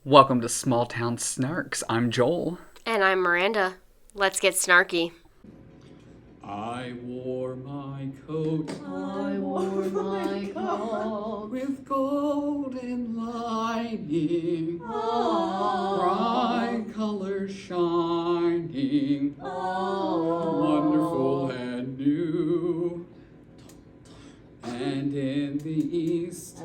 Welcome to Small Town Snarks. I'm Joel. And I'm Miranda. Let's get snarky. I wore my coat. I wore my coat with golden lining. Oh. Bright colors shining. Oh. Wonderful and new. And in the east.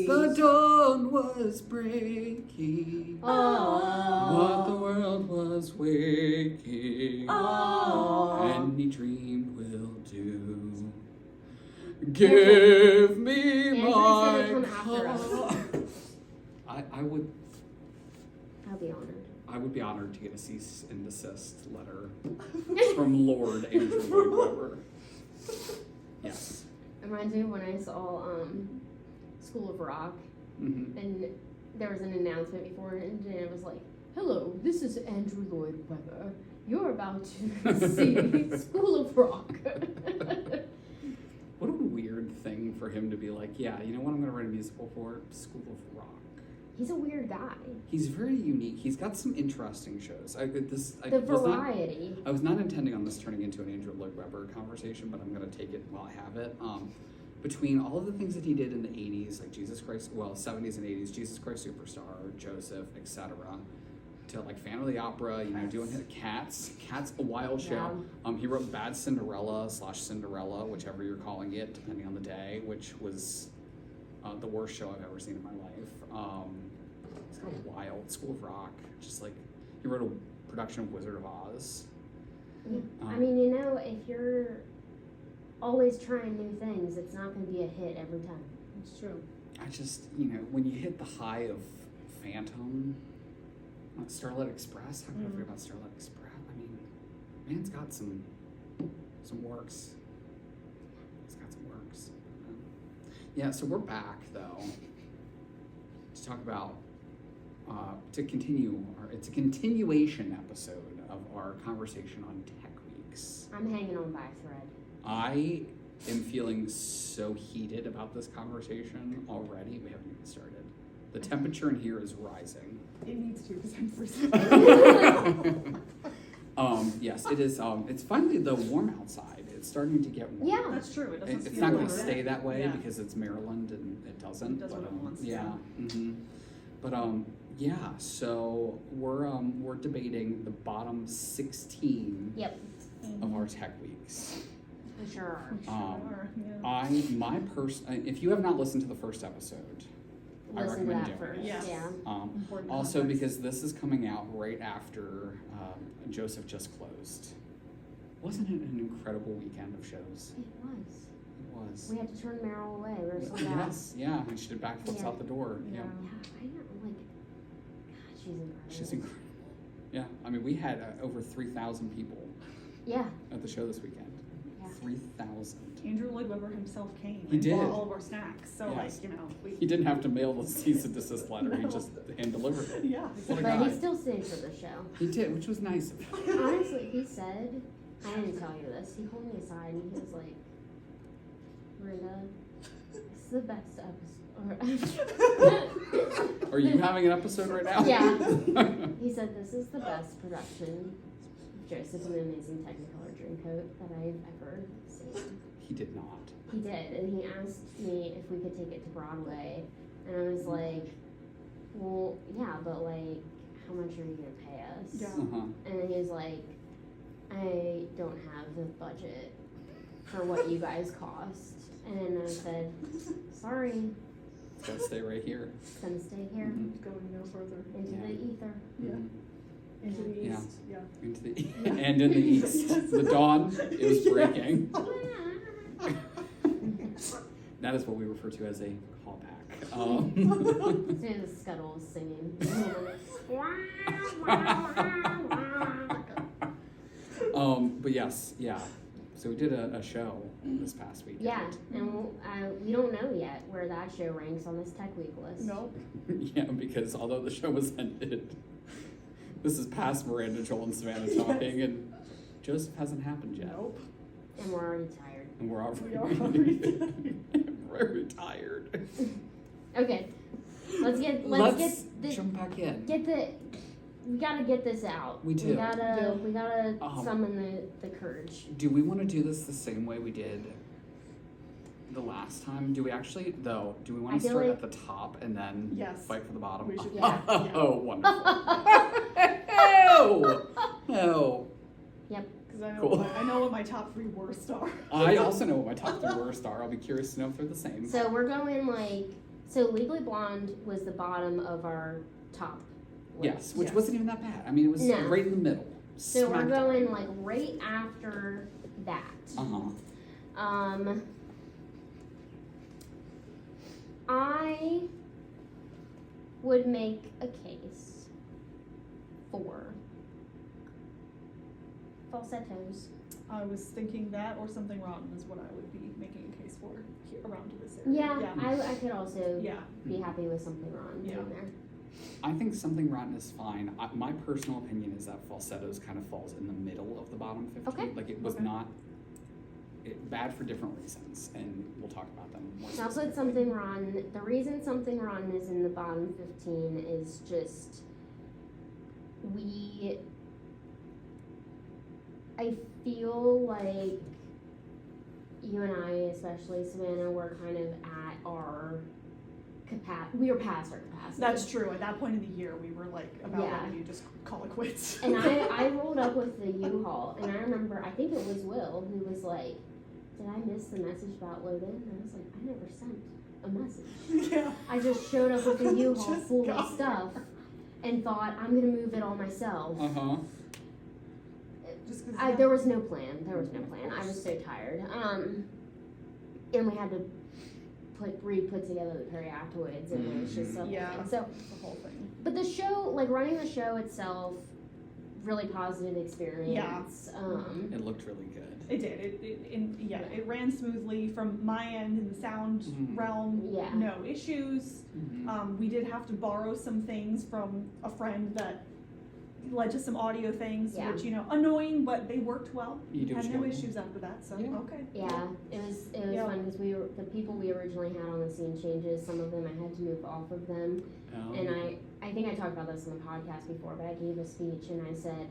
The dawn was breaking, but the world was waking. Any dream will do. Give me my cup. I would. I'll be honored. I would be honored to get a cease and desist letter from Lord Andrew Lloyd Webber. Yes. It reminds me of when I saw School of Rock, and there was an announcement before, and it was like, "Hello, this is Andrew Lloyd Webber. You're about to see School of Rock." What a weird thing for him to be like, yeah, you know what I'm going to write a musical for? School of Rock. He's a weird guy. He's very unique. He's got some interesting shows. Variety. I was not intending on this turning into an Andrew Lloyd Webber conversation, but I'm going to take it while I have it. Between all of the things that he did in the 80s, like 70s and 80s, Jesus Christ Superstar, Joseph, etc., to like Phantom of the Opera, doing Cats, a wild show. Yeah. He wrote Bad Cinderella / Cinderella, whichever you're calling it, depending on the day, which was the worst show I've ever seen in my life. It's kind of wild. School of Rock, just like he wrote a production of Wizard of Oz. Yeah. If you're always trying new things, it's not going to be a hit every time. It's true. I just, when you hit the high of Phantom, Starlight Express, how could I forget about Starlight Express? I mean, man's got some works. He's got some works. Yeah, so we're back, though, to talk about, it's a continuation episode of our conversation on Tech Weeks. I'm hanging on by a thread. I am feeling so heated about this conversation already. We haven't even started. The temperature in here is rising. It needs to because I'm freezing. Yes, it is. It's finally though warm outside. It's starting to get warm. Yeah, that's true. It's not going to stay that way because it's Maryland and it doesn't. It does what it wants. Yeah. But so we're debating the bottom 16 of our Tech Weeks. For sure. If you have not listened to the first episode, I recommend doing it. Yes. Yeah. Also, because this is coming out right after Joseph just closed. Wasn't it an incredible weekend of shows? It was. It was. We had to turn Meryl away. We were so bad. Yes, yeah, and she did backflips out the door. Yeah, I know, God, she's incredible. She's incredible. Yeah, I mean, we had over 3,000 people. Yeah. At the show this weekend. Yeah. 3,000. Andrew Lloyd Webber himself came. He did. Bought all of our snacks. So he didn't have to mail the cease and desist letter. No. He just hand delivered it. Yeah. But he still stayed for the show. He did, which was nice of him. Honestly, he said, I didn't tell you this. He pulled me aside and he was like, Miranda, this is the best episode. Are you having an episode right now? Yeah. He said, this is the best production of Joseph in the Amazing Technicolor Dreamcoat that I've ever seen. He did not. He did, and he asked me if we could take it to Broadway, and I was like, well, yeah, but like, how much are you gonna pay us? Yeah. And he was like, I don't have the budget for what you guys cost. And I said, sorry. It's gotta stay right here. It's gonna stay here. Going no further. Into the ether. Yeah. Into the east. Yeah. Into the and in the east. The dawn is breaking. That is what we refer to as a callback. The Scuttles singing. But yes, yeah. So we did a show this past weekend. Yeah, and we don't know yet where that show ranks on this Tech Week list. Nope. Yeah, because although the show was ended, this is past Miranda, Joel, and Savanna talking, and Joseph hasn't happened yet. Nope. And we're already tired. And we're already already very tired. Okay. let's get this, jump back in. we gotta get this out. We do. We gotta summon the courage. Do we want to do this the same way we did the last time? Do we actually, though, do we want to start at the top and then Yes. fight for the bottom? We should. Yeah. Oh, wonderful. Oh. Yep. Because I know, Cool. I know what my top 3 worst are. I also know what my top 3 worst are. I'll be curious to know if they're the same. So we're going so Legally Blonde was the bottom of our top list. Yes, which Yes. wasn't even that bad. I mean, it was No. right in the middle. So we're Smack going dab. right after that. Uh-huh. I would make a case for falsettos. I was thinking that or Something Rotten is what I would be making a case for here around to this area. Yeah, I could also Yeah. be happy with something wrong Yeah. in there. I think Something Rotten is fine. My personal opinion is that falsettos kind of falls in the middle of the bottom 15. Okay. Like, it was Okay. not bad for different reasons, and we'll talk about them more I'll put specifically. something wrong. The reason something wrong is in the bottom 15 is just I feel like you and I, especially Savanna, were kind of at our capacity. We were past our capacity. That's true. At that point of the year, we were like about Yeah. ready to just call it quits. And I rolled up with the U-Haul, and I remember, I think it was Will who was like, "Did I miss the message about load in?" And I was like, "I never sent a message. Yeah. I just showed up with a U-Haul Just full of got stuff and thought, I'm gonna move it all myself." Uh-huh. Just 'cause There was no plan. There was no plan. I was so tired. And we had to put together the Perry afterwards, and it was just a Yeah. whole thing. So, the whole thing. but the show, like running the show itself, really positive experience. It looked really good. It did. It ran smoothly from my end in the sound Mhm. realm. Yeah. No issues. Mhm. We did have to borrow some things from a friend that led to some audio things, Yeah. which, annoying, but they worked well. You do Had what no you gotta do. issues after that, so Yeah. okay. Yeah, it was Yeah. fun because the people we originally had on the scene changes. Some of them I had to move off of them, Oh. and I think I talked about this on the podcast before, but I gave a speech and I said,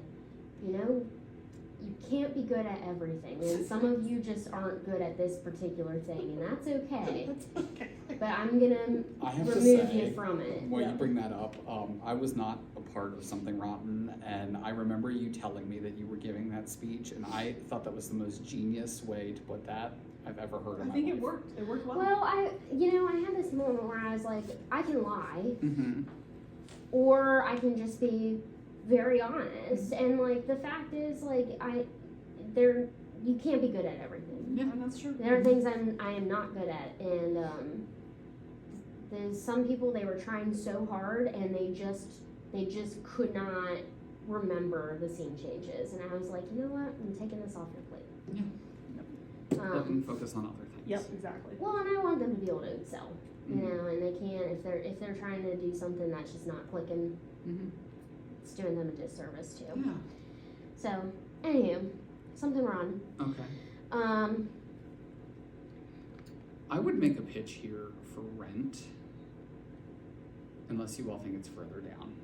you can't be good at everything, and some of you just aren't good at this particular thing, and that's okay. Okay. But I'm gonna I have to remove say, you from it. when Yeah. you bring that up, I was not a part of Something Rotten, and I remember you telling me that you were giving that speech, and I thought that was the most genius way to put that I've ever heard in I my think life. it worked. It worked well. Well, I had this moment where I was like, I can lie, Mm-hmm. or I can just be very honest, and like the fact is, like you can't be good at everything. Yeah. And that's true. There are things I am not good at, and there's some people, they were trying so hard and they just could not remember the scene changes, and I was like, you know what, I'm taking this off your plate. Yeah. Let Um, them focus on other things. Yep, exactly. well, and I want them to be able to excel, Mhm. and they can't if they're trying to do something that's just not clicking. Mm-hmm. It's doing them a disservice too. Yeah. So, anywho, something wrong. Okay. I would make a pitch here for Rent, unless you all think it's further down.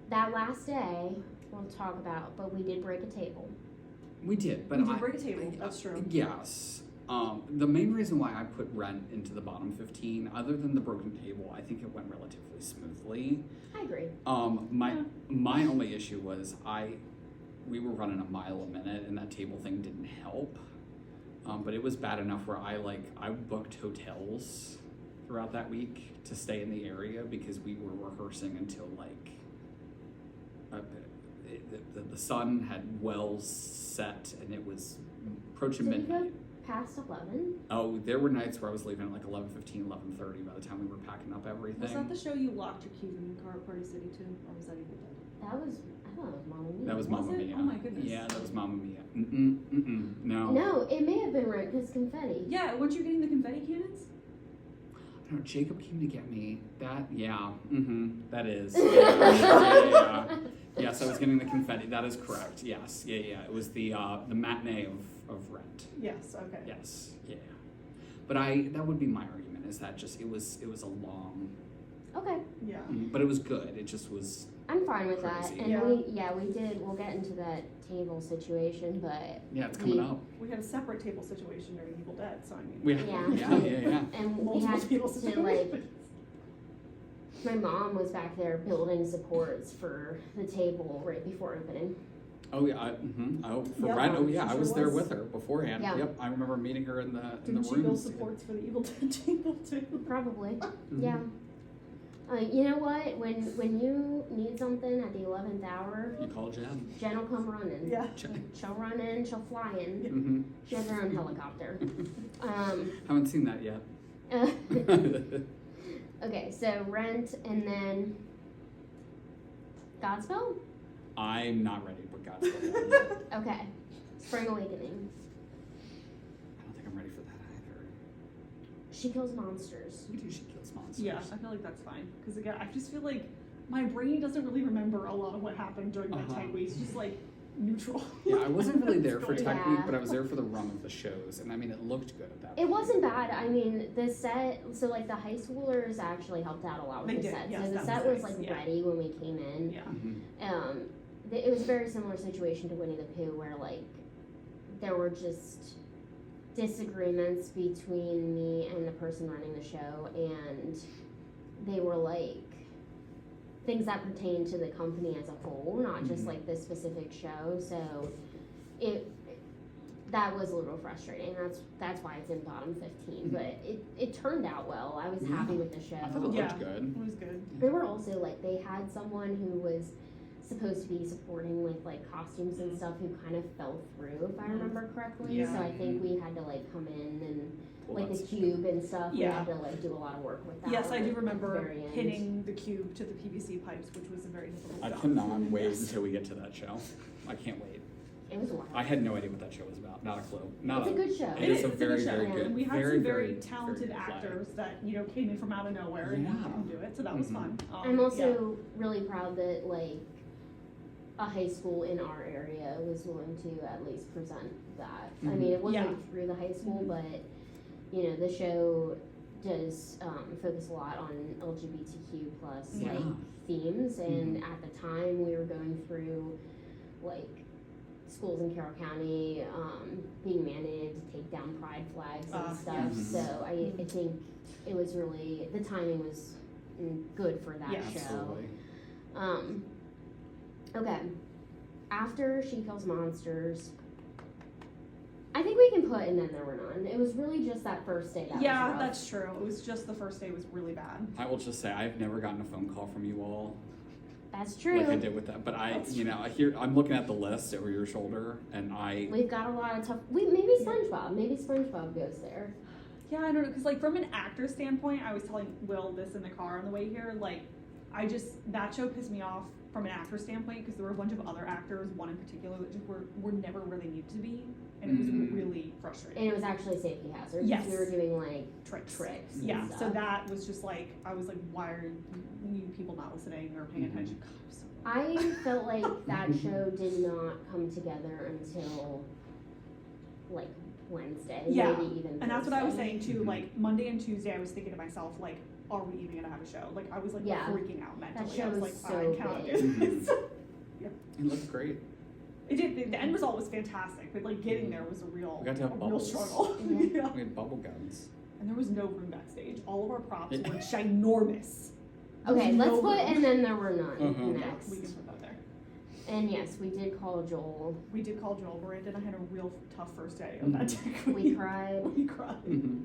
That last day we'll talk about, but we did break a table. We did, but We did break a table, that's true. Yes. The main reason why I put Rent into the bottom 15, other than the broken table, I think it went relatively smoothly. I agree. My only issue was we were running a mile a minute, and that table thing didn't help. But it was bad enough where I booked hotels throughout that week to stay in the area because we were rehearsing until the sun had well set and it was approaching Did we go midnight. past 11? Oh, there were nights where I was leaving at 11:15, 11:30 by the time we were packing up everything. Was that the show you locked your keys in the car at Party City too? Or was that Evil Dead? I thought it was Mamma Mia. That was Was Mamma it? Mia. Oh my goodness. Yeah, that was Mamma Mia. No. No, it may have been Rent because confetti. Yeah, weren't you getting the confetti cannons? I don't know, Jacob came to get me. That is. Yeah. Yes, I was getting the confetti. That is correct. Yes. Yeah. It was the matinee of Rent. Yes, okay. Yes. Yeah. But that would be my argument is that just it was a long, Okay, Yeah. but it was good. It just was. I'm fine with Crazy. that. And Yeah. we did. We'll get into that table situation, but Yeah, it's coming up. We had a separate table situation during Evil Dead, so I mean. We, Yeah. yeah. and we Multiple had table to situations. like. My mom was back there building supports for the table right before opening. Oh yeah, oh for Yep, Ren. Oh she yeah, I sure was there was. with her beforehand. Yeah. Yep, I remember meeting her in the Didn't she rooms. build supports for the Evil Dead table too? Probably. Mhm. Yeah. You know what? When you need something at the 11th hour, You call Jen. Jen will come running. Yeah. She'll run in. She'll fly in. Mm-hmm. She has her own helicopter. Haven't seen that yet. Okay, so Rent and then Godspell? I'm not ready with God's Will yet. Okay. Spring Awakening. I don't think I'm ready for that either. She kills monsters. We do. She kills monsters. Yeah, I feel like that's fine. Because again, I just feel like my brain doesn't really remember a lot of what happened during that time. It's just like neutral. Yeah, I wasn't really there for It's Tech Yeah. Week, but I was there for the run of the shows, and I mean, it looked good at that. It wasn't bad. I mean, the set, so like the high schoolers actually helped out a lot with They the did, set. yes, so the that set was was nice, like yeah. ready when we came in. Yeah. Mhm. It was a very similar situation to Winnie the Pooh where like there were just disagreements between me and the person running the show, and they were like things that pertain to the company as a whole, not just Mhm. like this specific show. So that was a little frustrating. That's why it's in bottom 15. Mhm. But it turned out well. I was Yeah. happy with the show. I thought it looked Yeah. good. It was good. They were also like they had someone who was supposed to be supporting with like costumes and stuff who kind of fell through if I remember correctly. Yeah. So I think we had to like come in and Pull like that the stuff. cube and stuff. We Yeah. had to like do a lot of work with that. Yes, I do at the remember very end. hitting the cube to the PVC pipes, which was a very difficult I job. cannot wait Yes. until we get to that show. I can't wait. It was wild. I had no idea what that show was about. Not a clue. It's a good show. It is a It's very, good show, very yeah. good. And we had very, some very very talented good play. actors that, you know, came in from out of nowhere and Yeah. can do it, so that was Mhm. fun. I'm also really proud that like a high school in our area was willing to at least present that. I mean, it wasn't Yeah. through the high school, Mhm. but you know, the show does focus a lot on LGBTQ plus Yeah. like themes, and Mhm. at the time we were going through like schools in Carroll County being mandated to take down pride flags and stuff. yes. So I think it was really the timing was good for that Yeah. show. Absolutely. Okay. After She Kills Monsters, I think we can put And Then There Were None. It was really just that first day that was Yeah, rough. that's true. It was just the first day was really bad. I will just say I've never gotten a phone call from you all That's true. like I did with that. But That's I'm looking at the list over your shoulder, and We've got a lot of tough. Maybe SpongeBob. Maybe SpongeBob goes there. Yeah, I don't know, because, like, from an actor standpoint, I was telling Will this in the car on the way here, like, that show pissed me off from an actor standpoint, because there were a bunch of other actors, one in particular, that just were never really needed to be, and it was Mhm. really frustrating. And it was actually a safety hazard. 'Cause Yes. We were doing like Tricks. tricks. and Yeah, so stuff. that was just like, I was like, why are you people not listening or paying Mhm. attention? God, I'm so I felt like that show did not come together until like Wednesday, Yeah, maybe even And that's what I was Thursday. saying too. Mhm. Like Monday and Tuesday, I was thinking to myself, like, are we even gonna have a show? Like, I was like Yeah. freaking out mentally. show I was was like, so I cannot big. do this. it looked great. It did. The end result was fantastic, but like getting there was a real, We got to have a real bubbles. struggle. Yeah. Yeah. We had bubble guns. And there was no room backstage. All of our props were ginormous. There Okay, was let's no put room. And Then There Were None Uh-huh. Yeah, next. we can put that there. And yes, we did call Joel. We did call Joel. Miranda and I had a real tough first day of that tech We week. cried, We cried. Mm-hmm.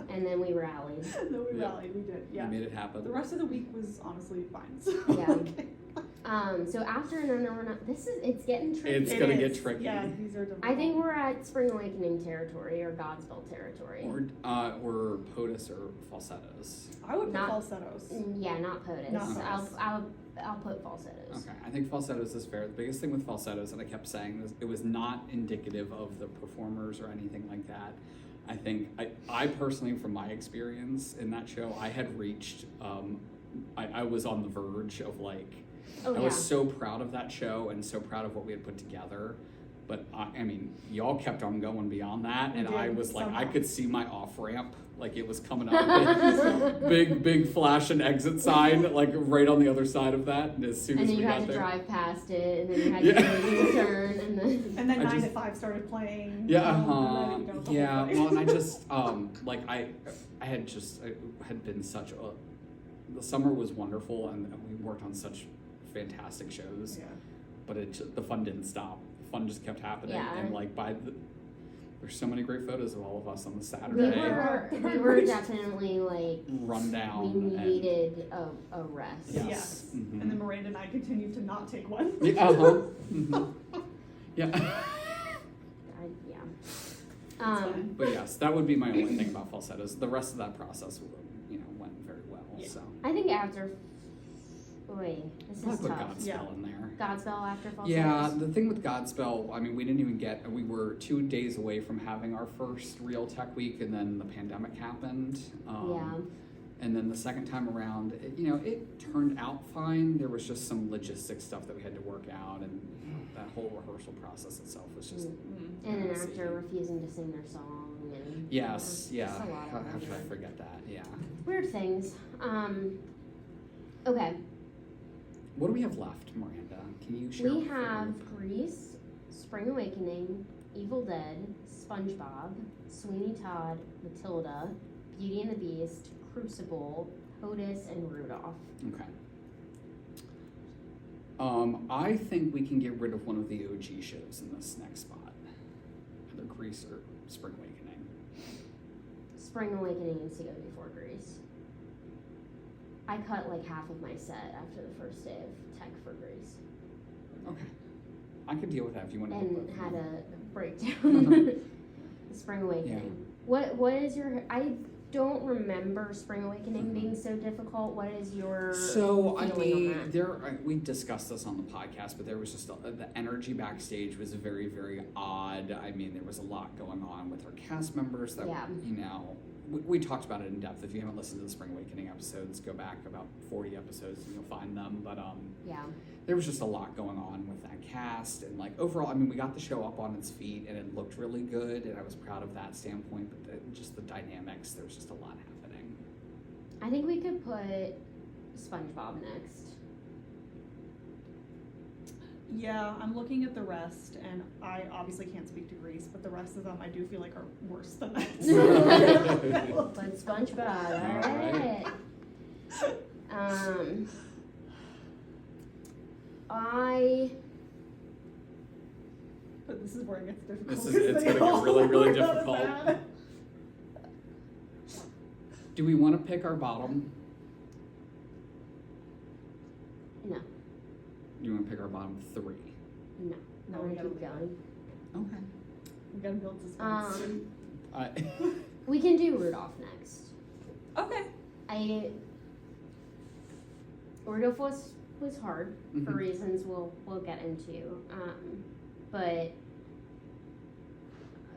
and then we rallied. Then we Yeah. rallied. We did. We Yeah. made it happen. The rest of the week was honestly fine. So, Yeah. okay. So after And Then There Were None, it's getting tricky. It's It gonna is. get tricky. Yeah, these are difficult. I think we're at Spring Awakening territory or Godspell territory. Or POTUS or falsettos. I would put Not- falsettos. Yeah, not POTUS. Not I'll put falsettos. Okay, I think falsettos is fair. The biggest thing with falsettos, and I kept saying this, it was not indicative of the performers or anything like that. I think, I personally, from my experience in that show, I had reached, I was on the verge of like, Oh I yeah. was so proud of that show and so proud of what we had put together. But I mean, y'all kept on going beyond that, We and I did, was like, I somehow. could see my off ramp Like it was coming up, big flash and exit sign, like right on the other side of that. And as soon And as then we you got had to there, drive past it, and then you had to do a U-turn, and then... And then I 9 just- to 5 started playing. yeah, and then, you know, the yeah. whole thing. Well, and I just like I had been such a. The summer was wonderful, and we worked on such fantastic shows. Yeah. But the fun didn't stop. The fun just kept happening, Yeah. and like there's so many great photos of all of us on the Saturday. We were definitely like Run down. we needed a rest. Yes. Yes. Mhm. And then Miranda and I continued to not take one. Yeah. Yeah. Yeah. It's fine. But yes, that would be my only thing about falsettos. The rest of that process, went very well. Yeah. So I think after. Wait, this I'll is put tough. Godspell Yeah. in there. Godspell after falsettos. Yeah, the thing with Godspell, I mean, we didn't even we were 2 days away from having our first real tech week, and then the pandemic happened. Yeah. And then the second time around, it turned out fine. There was just some logistic stuff that we had to work out, and that whole rehearsal process itself was just. And an crazy. actor refusing to sing their song, and Yes, yeah. just a lot How of could I forget that? Yeah. weird things. Okay, What do we have left, Miranda? Can you share? we with have everyone? Grease, Spring Awakening, Evil Dead, SpongeBob, Sweeney Todd, Matilda, Beauty and the Beast, Crucible, POTUS, and Rudolph. Okay. I think we can get rid of one of the OG shows in this next spot. Either Grease or Spring Awakening. Spring Awakening needs to go before Grease. I cut like half of my set after the first day of tech for Grease, Okay. I could deal with that if you want to. and had a breakdown. Spring Awakening. Yeah. What is your? I don't remember Spring Awakening being so difficult. What is your? So I feeling on mean, that? we discussed this on the podcast, but there was just the energy backstage was very, very odd. I mean, there was a lot going on with our cast members that Yeah. we talked about it in depth. If you haven't listened to the Spring Awakening episodes, go back about 40 episodes and you'll find them. But Yeah. there was just a lot going on with that cast, and like overall, I mean, we got the show up on its feet and it looked really good, and I was proud of that standpoint. But just the dynamics, there was just a lot happening. I think we could put SpongeBob next. Yeah, I'm looking at the rest, and I obviously can't speak to Grease, but the rest of them I do feel like are worse than that. But SpongeBob, alright. But this is where it gets difficult. This is- 'cause it's they gonna get all really, really look really difficult. bad. Do we want to pick our bottom? No, Do you want to pick our bottom 3? no. No, I we want to gotta keep leave going. Okay. We gotta build suspense. I, We can do Rudolph next. Okay. Rudolph was hard for Mhm. reasons we'll get into. But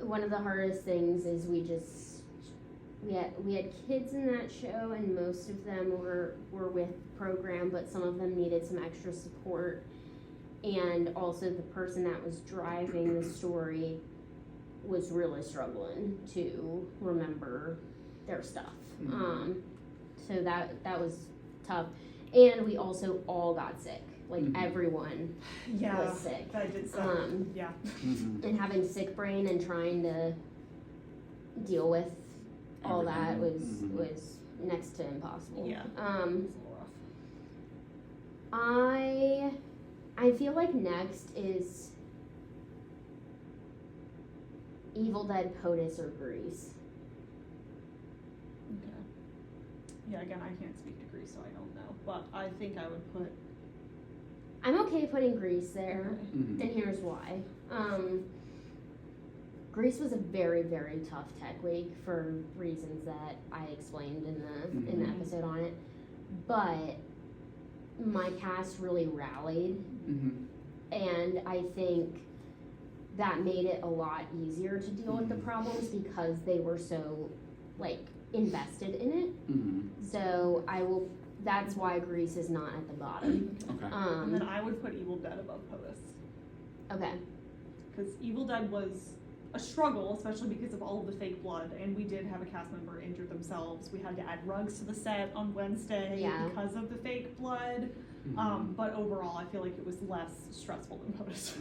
one of the hardest things is we had kids in that show, and most of them were with program, but some of them needed some extra support. And also the person that was driving the story was really struggling to remember their stuff. Mhm. So that was tough. And we also all got sick. Like Mhm. everyone Yeah. was sick. I did so. Yeah. Mhm. And having sick brain and trying to deal with all that Everything. was next to impossible. Yeah. It was a little rough. I feel like next is Evil Dead, POTUS, or Grease. Okay. Yeah, again, I can't speak to Grease, so I don't know. But I think I would put. I'm okay putting Grease there, Mhm. and here's why. Grease was a very, very tough tech week for reasons that I explained in the Mhm. episode on it. But my cast really rallied, Mhm. and I think that made it a lot easier to deal with the Mhm. problems because they were so invested in it. Mhm. So that's why Grease is not at the bottom. Okay. And then I would put Evil Dead above POTUS. Okay. Because Evil Dead was a struggle, especially because of all of the fake blood, and we did have a cast member injure themselves. We had to add rugs to the set on Wednesday because of the fake blood. But overall, I feel like it was less stressful than POTUS.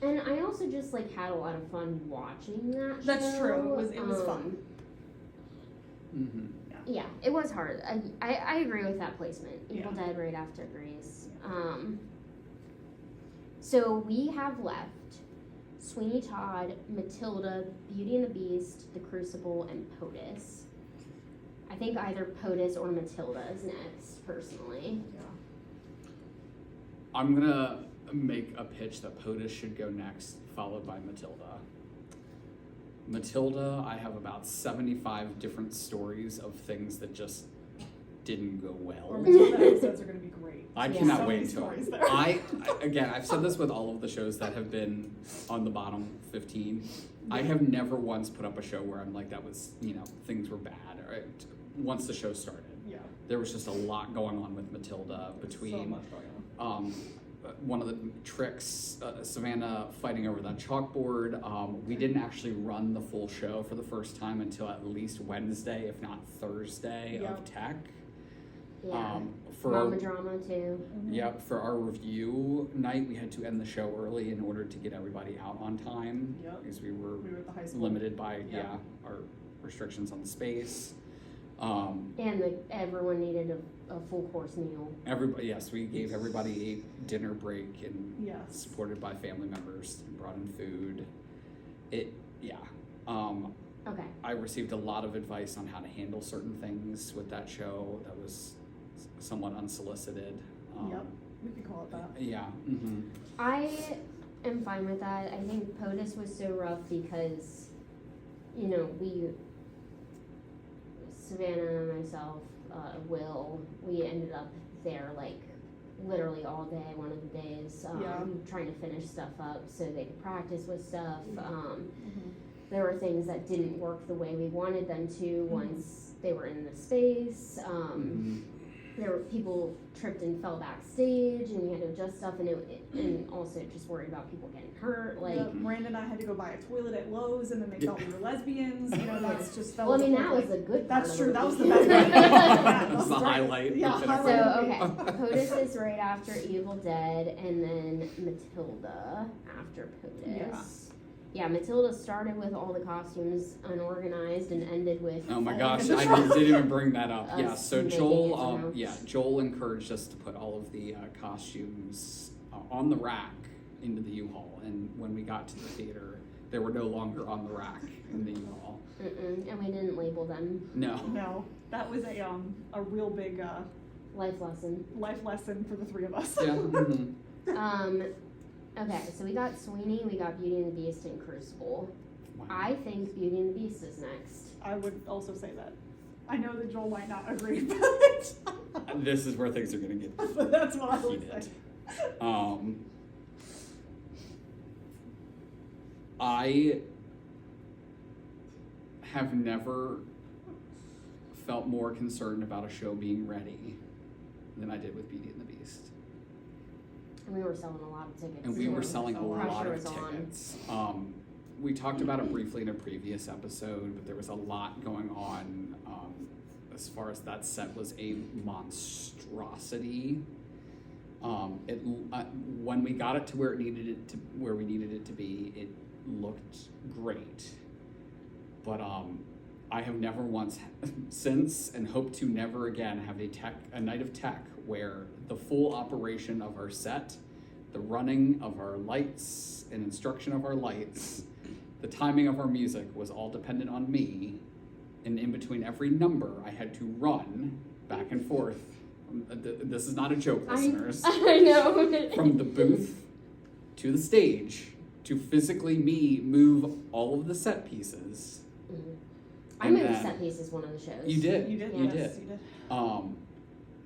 And I also just like had a lot of fun watching that show. That's true. It was fun. Yeah, it was hard. I agree with that placement. Evil Dead right after Grease. So we have left Sweeney Todd, Matilda, Beauty and the Beast, The Crucible, and POTUS. I think either POTUS or Matilda is next, personally. I'm gonna make a pitch that POTUS should go next, followed by Matilda. Matilda, I have about 75 different stories of things that just didn't go well. Or Matilda episodes are going to be great. I cannot So wait many to. stories there. Again, I've said this with all of the shows that have been on the bottom 15. I have never once put up a show where I'm like, that was, things were bad. Right? Once the show started, there was just a lot going on with Matilda between. So much going on. One of the tricks, Savanna fighting over that chalkboard. We didn't actually run the full show for the first time until at least Wednesday, if not Thursday, of tech. Yeah. For Mama drama too. Yep, for our review night, we had to end the show early in order to get everybody out on time. Because we were at the high school. limited by our restrictions on the space. And everyone needed a full course meal. We gave everybody a dinner break and supported by family members, brought in food. Okay. I received a lot of advice on how to handle certain things with that show that was somewhat unsolicited. We could call it that. Yeah. I am fine with that. I think POTUS was so rough because, Savanna, myself, Will, we ended up there like literally all day, one of the days, trying to finish stuff up so they could practice with stuff. There were things that didn't work the way we wanted them to once they were in the space. There were people tripped and fell backstage, and we had to adjust stuff, and also just worried about people getting hurt. Miranda and I had to go buy a toilet at Lowe's, and then they thought we were lesbians. That's just that was a good part. That's true. of That was the the best part. That was the highlight. Yeah, So POTUS is right after Evil Dead, and then Matilda after POTUS. Yeah, Matilda started with all the costumes unorganized and ended with. Oh my gosh, I didn't even bring that up. So making Joel, it Joel encouraged us to put all of the costumes on the rack into the U-Haul, and when we got to the theater, they were no longer on the rack in the U-Haul. And we didn't label them. No, that was a real big life lesson. Life lesson for the three of us. Yeah. Okay, so we got Sweeney, we got Beauty and the Beast, and Crucible. Wow. I think Beauty and the Beast is next. I would also say that. I know that Joel might not agree, but This is where things are going to get but that's what I would heated. say. I have never felt more concerned about a show being ready than I did with Beauty and the Beast. And we were selling a lot of tickets. And we were selling a lot of Pressure was tickets. We talked about it briefly in a previous episode, but there was a lot going on as far as that set was a monstrosity. When we got it to where we needed it to be, it looked great. But I have never once since, and hope to never again, have a night of tech where the full operation of our set, the running of our lights and instruction of our lights, the timing of our music was all dependent on me. And in between every number, I had to run back and forth. This is not a joke, listeners. I know. From the booth to the stage to physically move all of the set pieces. I moved set pieces one of the shows. You did. You did. You Yes, did. you did.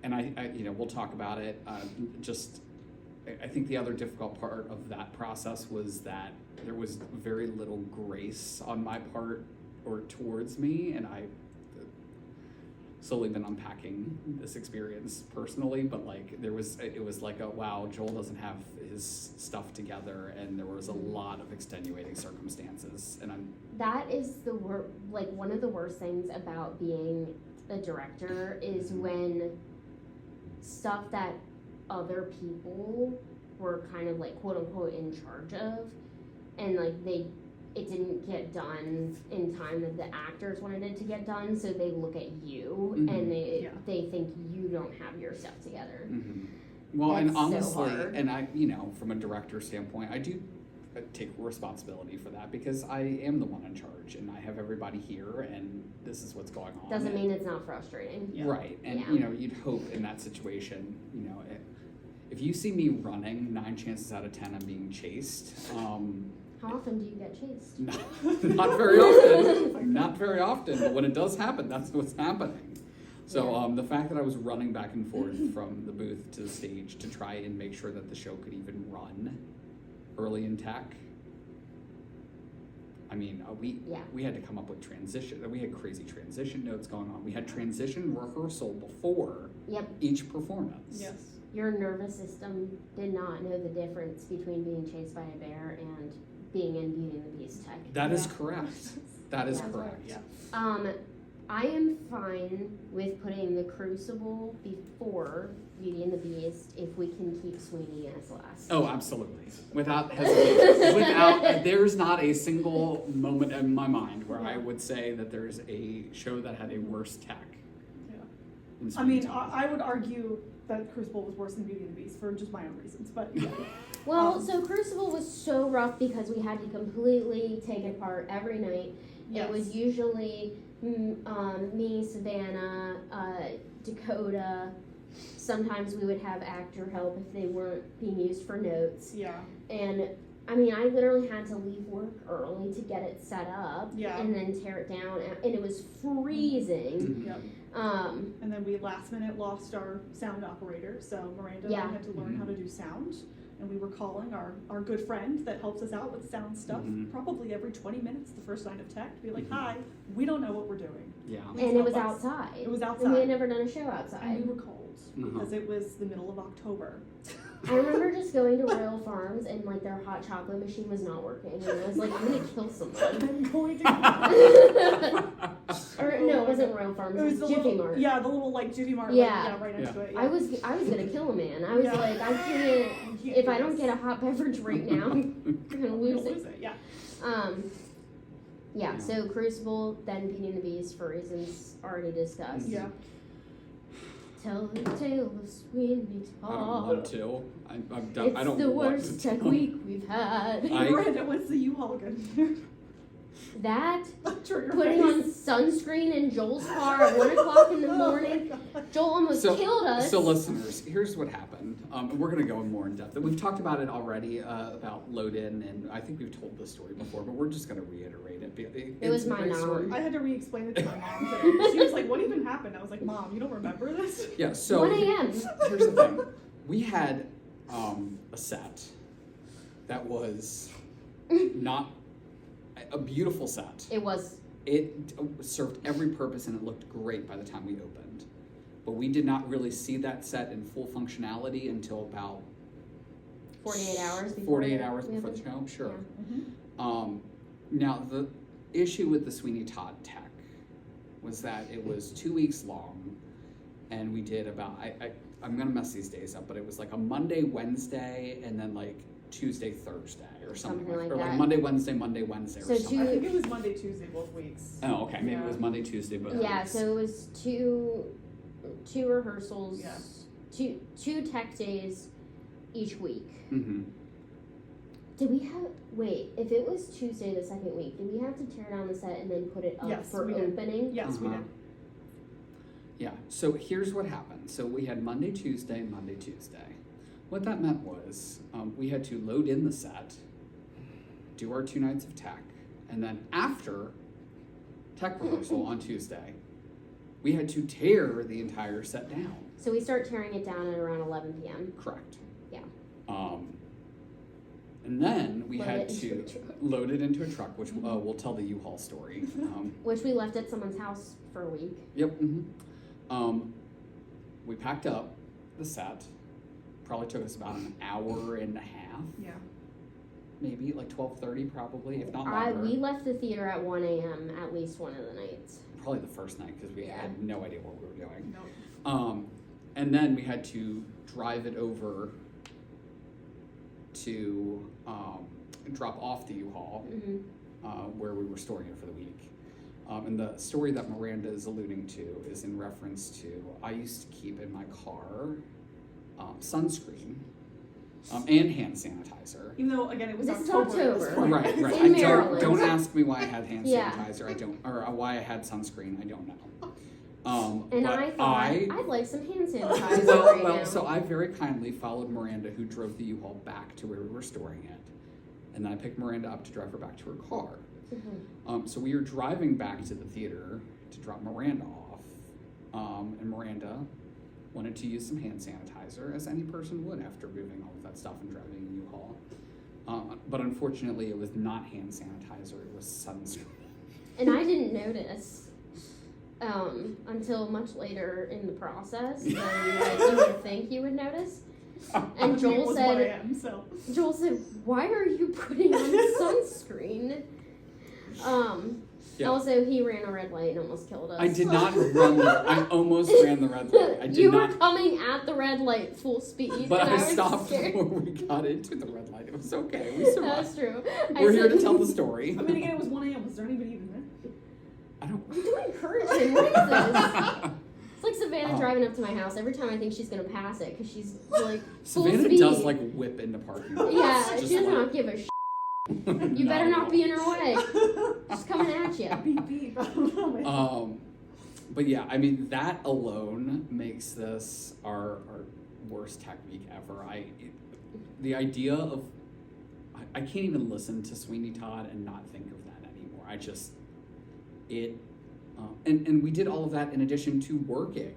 And I we'll talk about it. I think the other difficult part of that process was that there was very little grace on my part or towards me, and slowly been unpacking this experience personally, but like it was like a wow, Joel doesn't have his stuff together, and there was a lot of extenuating circumstances, and that is like one of the worst things about being a director is when stuff that other people were kind of like quote unquote in charge of, and like it didn't get done in time that the actors wanted it to get done, so they look at you and they think you don't have your stuff together. Well, That's and honestly, so hard. and I, from a director standpoint, I do take responsibility for that because I am the one in charge, and I have everybody here, and this is what's going on. Doesn't mean it's not frustrating. Right, and you'd hope in that situation, if you see me running, 9 chances out of 10 I'm being chased. How often do you get chased? Not very often. Not very often, but when it does happen, that's what's happening. So the fact that I was running back and forth from the booth to the stage to try and make sure that the show could even run early in tech. I mean, we had to come up with transition. We had crazy transition notes going on. We had transition rehearsal before each performance. Yes. Your nervous system did not know the difference between being chased by a bear and being in Beauty and the Beast tech. That is correct. That is correct. Yeah. I am fine with putting the Crucible before Beauty and the Beast if we can keep Sweeney as last. Oh, absolutely. Without hesitation. There's not a single moment in my mind where I would say that there's a show that had a worse tech. Yeah. I mean, I would argue that Crucible was worse than Beauty and the Beast for just my own reasons, but yeah. Well, so Crucible was so rough because we had to completely take it apart every night. Yes. It was usually me, Savanna, Dakota. Sometimes we would have actor help if they weren't being used for notes. Yeah. And I mean, I literally had to leave work early to get it set up and then tear it down. And it was freezing. Yep. And then we last minute lost our sound operator, so Miranda and I had to learn how to do sound. And we were calling our good friend that helps us out with sound stuff probably every 20 minutes the first night of tech to be like, hi, we don't know what we're doing. Yeah. And it was outside. It was outside. And we had never done a show outside. And we were cold because it was the middle of October. I remember just going to Royal Farms and like their hot chocolate machine was not working, and I was like, I'm gonna kill someone. I'm going to. Or no, it wasn't Royal Farms. It was the Jiffy little, Mart. Yeah, the little like Jiffy Mart. Yeah. Like, right next to it. Yeah. I was gonna kill a man. I was like, I can't. If I don't get a hot beverage right now, I'm gonna lose it. Yeah. Yeah. So Crucible, then Beauty and the Beast for reasons already discussed. Yeah. Tell the tale of Sweeney Todd. I don't want to. I don't It's want the to worst tech week we've had. Miranda, what's the U-Haul good? That, Trigger putting on face. sunscreen in Joel's car at 1 o'clock in the morning. Joel almost killed us. So listeners, here's what happened. And we're going to go more in depth. We've talked about it already, about load-in, and I think we've told this story before, but we're just going to reiterate it. It was It's a my great mom. story. I had to re-explain it to my mom today. She was like, what even happened? I was like, Mom, you don't remember this? Yeah, so 1 a.m. Here's the thing. We had a set that was not a beautiful set. It was. It served every purpose and it looked great by the time we opened. But we did not really see that set in full functionality until about 48 hours before. 48 hours before the show, sure. Yeah. Mm-hmm. Now, the issue with the Sweeney Todd tech was that it was 2 weeks long, and we did about, I'm going to mess these days up, but it was like a Monday, Wednesday, and then like Tuesday, Thursday, or something like that. Or like Monday, Wednesday, or So something. I think it was Monday, Tuesday, both weeks. Oh, okay. Maybe it was Monday, Tuesday, both Yeah, weeks. so it was two rehearsals, Yeah. two tech days each week. Mm-hmm. Did we have, wait, if it was Tuesday the second week, did we have to tear down the set and then put it up Yes, for we did. opening? Yes, we did. Yeah, so here's what happened. So we had Monday, Tuesday. What that meant was we had to load in the set, do our 2 nights of tech, and then after tech rehearsal on Tuesday, we had to tear the entire set down. So we start tearing it down at around 11 p.m. Correct. Yeah. And then we Load had it into to a truck. load it into a truck, which we'll tell the U-Haul story. Which we left at someone's house for a week. Yep. Mm-hmm. We packed up the set. Probably took us about an hour and a half. Yeah. Maybe like 12:30 probably, if not longer. We left the theater at 1 a.m. at least one of the nights. Probably the first night because we had no idea what we were doing. Nope. And then we had to drive it over to drop off the U-Haul where we were storing it for the week. And the story that Miranda is alluding to is in reference to I used to keep in my car sunscreen and hand sanitizer. Even though, again, it was This is October. at this October. point. Right. In I Maryland. don't ask me why I had hand Yeah. sanitizer. I don't, or why I had sunscreen. I don't know. And but I thought, I'd like some hand sanitizer well, right well, now. so I very kindly followed Miranda, who drove the U-Haul back to where we were storing it, and then I picked Miranda up to drive her back to her car. So we were driving back to the theater to drop Miranda off, and Miranda wanted to use some hand sanitizer, as any person would after moving all of that stuff and driving a U-Haul. But unfortunately, it was not hand sanitizer; it was sunscreen. And I didn't notice until much later in the process than like, you would think you would notice. And Joel was said, what I am, so. Joel said, "Why are you putting on sunscreen?" Yeah. Also, he ran a red light and almost killed us. I did not run. I almost ran the red light. I did you not. were coming at the red light full speed, But and I was stopped scared. before we got into the red light. It was okay. We That's survived. true. We're here to tell the story. I mean, again, it was 1 a.m. Was there anybody even there? I don't. I'm doing encouraging. What is this? It's like Savanna Oh. driving up to my house every time I think she's gonna pass it because she's like full Savannah speed. does like whip into parking lots. Yeah, Just she does like- not give a shit. You better not be in her way. She's coming at you. Beep, beep. I don't know, man. But yeah, I mean that alone makes this our worst tech week ever. The idea of I can't even listen to Sweeney Todd and not think of that anymore. And we did all of that in addition to working,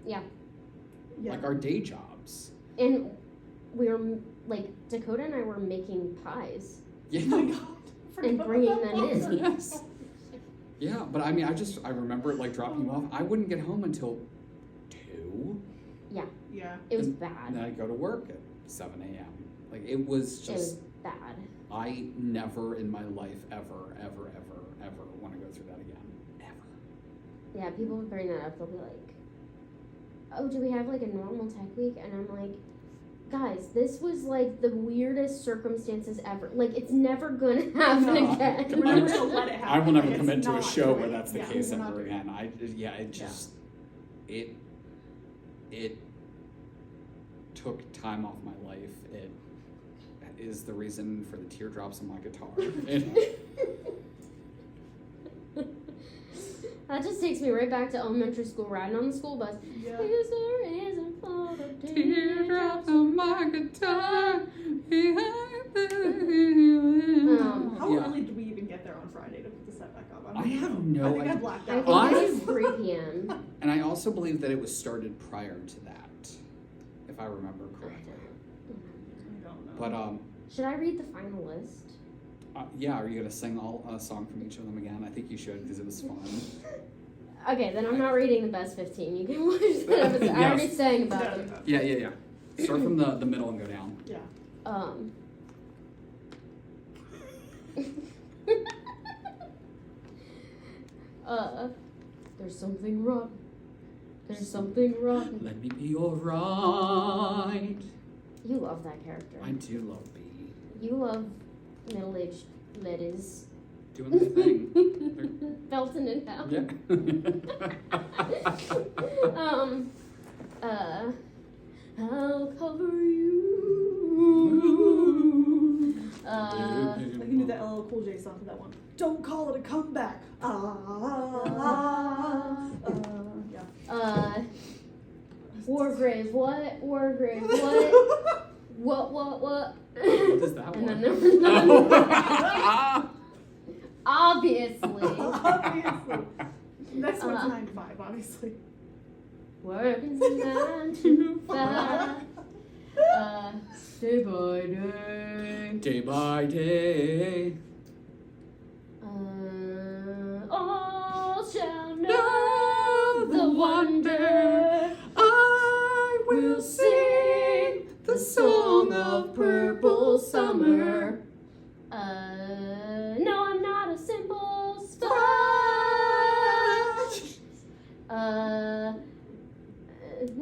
Yeah, Yeah. like our day jobs. and we were like Dakota and I were making pies Yeah. Oh my God. I and forgot bringing about them that. in. Yes. Yeah, but I mean, I remember like dropping you off. I wouldn't get home until 2. Yeah. It was And then bad. I'd go to work at 7 a.m. Like it was It was just. bad. I never in my life ever want to go through that again. Ever. Yeah, people bring that up. They'll be like, "Oh, do we have like a normal tech week?" And I'm like, "Guys, this was like the weirdest circumstances ever. Like, it's never gonna happen No. again." We're never gonna let it happen. I will never Like, commit it's to a not show where doing- that's the yeah, case we're not ever doing again. It just it took time off my life. It is the reason for the teardrops on my guitar. That just takes me right back to elementary school, riding on the school bus. Yeah. Is there reason for the Teardrops on my guitar. How Yeah. early did we even get there on Friday to put the set back up? I have no I think I idea. blacked I out. think I- it was 3 p.m. And I also believe that it was started prior to that, if I remember correctly. I don't know. But Should I read the final list? yeah, are you gonna sing a song from each of them again? I think you should because it was fun. Okay, then I'm not reading the best 15. You can watch that episode. I already Yes. sang about No, it. no. Yeah. Start from the middle and go down. Yeah. There's something wrong. There's something wrong. Let me be alright. You love that character. I do love B. You love middle-aged ladies. Doing the thing. Belton and Hal. Yeah. I'll cover you. I can do that LL Cool J song for that one. Don't call it a comeback. Yeah. Wargrave, what? Wargrave, what? What? What is that And one? then there was none. Oh. Obviously. Obviously. Next one's 9 to 5, obviously. Working 9 to 5. Day by day. Day by day. All shall know the one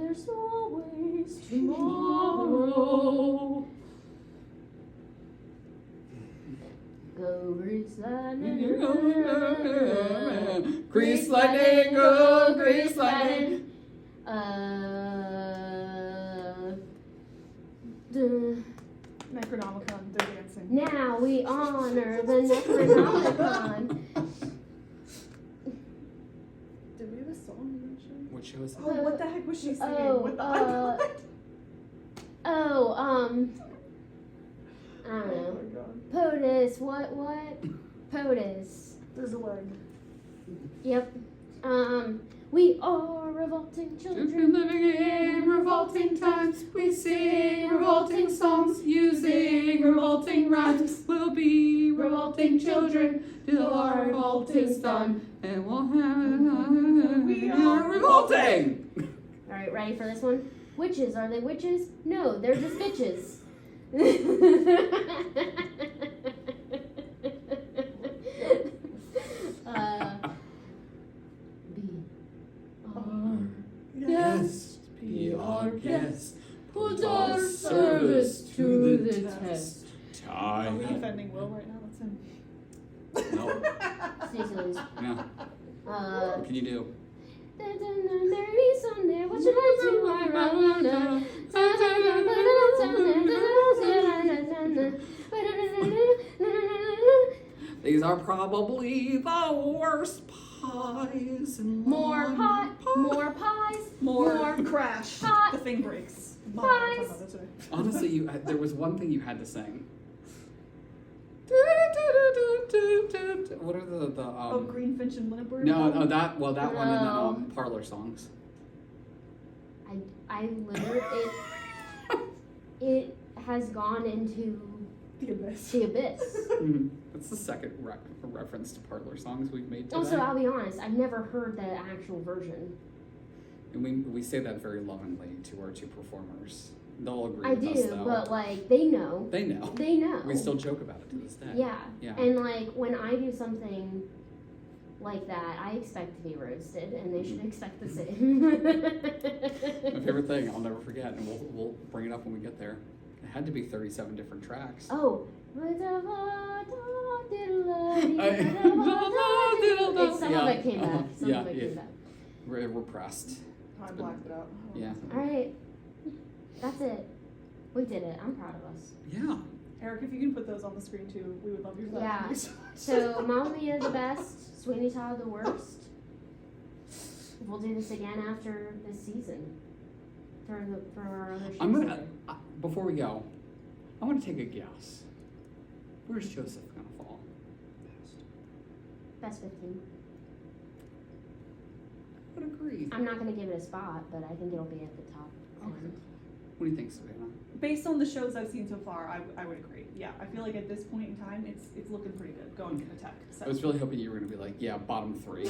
there's always tomorrow. Go grease lightning. Grease lightning, go grease lightning. Necronomicon, they're dancing. Now we honor the Necronomicon. Did we have a song in that show? What show is it? Oh, what the heck was she singing with the iPod? I don't know. Oh my god. POTUS, what? POTUS. There's a leg. Yep. We are revolting Children children. living in revolting times, we sing revolting songs, using revolting rhymes. We'll be revolting children till our revolt is done, and we'll have we are revolting. Alright, ready for this one? Witches, are they witches? No, they're just bitches. Yes, be our guest, put our service to the test. Are we Time. offending Will right now? That's him. No, Seriously. no. What can you do? There is on there. What should I do? These are probably the worst pies and More lawn more pies, More crash. Hot. The thing breaks. Mom, Pies. I'm talking about that today. Honestly, there was one thing you had to sing. What are the Oh, Greenfinch and Linneberg? No, that one and then No. parlor songs. I literally it has gone into The Abyss. the abyss. That's the second reference to parlor songs we've made today. Also, I'll be honest, I've never heard the actual version. And we say that very lovingly to our two performers. They'll agree I with us, do, though. but like they know. They know. They know. We still joke about it to this day. Yeah. Yeah. And like when I do something like that, I expect to be roasted, and they should expect the same. My favorite thing, I'll never forget, and we'll bring it up when we get there. It had to be 37 different tracks. Oh. It's some of it came back. Some of it came back. We're repressed. I blacked it out. Yeah. All right. That's it. We did it. I'm proud of us. Yeah. Eric, if you can put those on the screen too, we would love your help. Yeah. So, Mamma Mia the best, Sweeney Todd the worst. We'll do this again after this season. For our other shows. I'm gonna before we go, I want to take a guess. Where's Joseph gonna fall? Best 15. I would agree. I'm not gonna give it a spot, but I think it'll be at the top. Okay. What do you think, Savanna? Based on the shows I've seen so far, I would agree. Yeah, I feel like at this point in time, it's looking pretty good going into tech. So. I was really hoping you were gonna be like, yeah, bottom 3.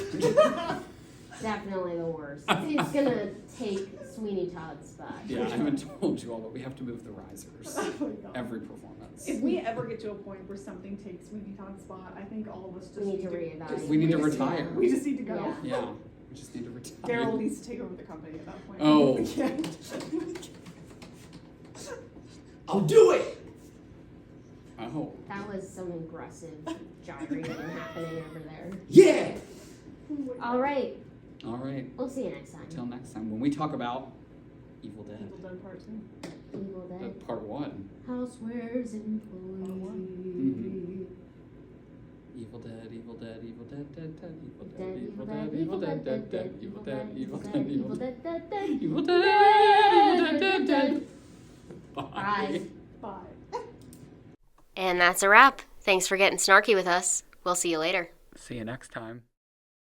Definitely the worst. It's gonna take Sweeney Todd's spot. Yeah, I haven't told you all, but we have to move the risers Oh my God. every performance. If we ever get to a point where something takes Sweeney Todd's spot, I think all of us just We need to reevaluate. We need to just- retire. We just need to go. Yeah. Yeah, we just need to retire. Daryl needs to take over the company at that point. Oh. We can't. I'll do it. Oh. That was some aggressive gyrating happening over there. Yeah. All right. All right. We'll see you next time. Till next time, when we talk about Evil Dead, Evil Dead Part 2. Evil Dead. Part 1. Housewares employee. Evil Dead, Evil Dead, Evil Dead, Dead, Dead, Evil Dead, Dead, evil dead, evil dead, dead, dead, Evil Dead, Evil Dead, dead, Evil Dead, dead, dead. Evil Dead, Evil Dead, Dead. Bye. Bye. And that's a wrap. Thanks for getting snarky with us. We'll see you later. See you next time.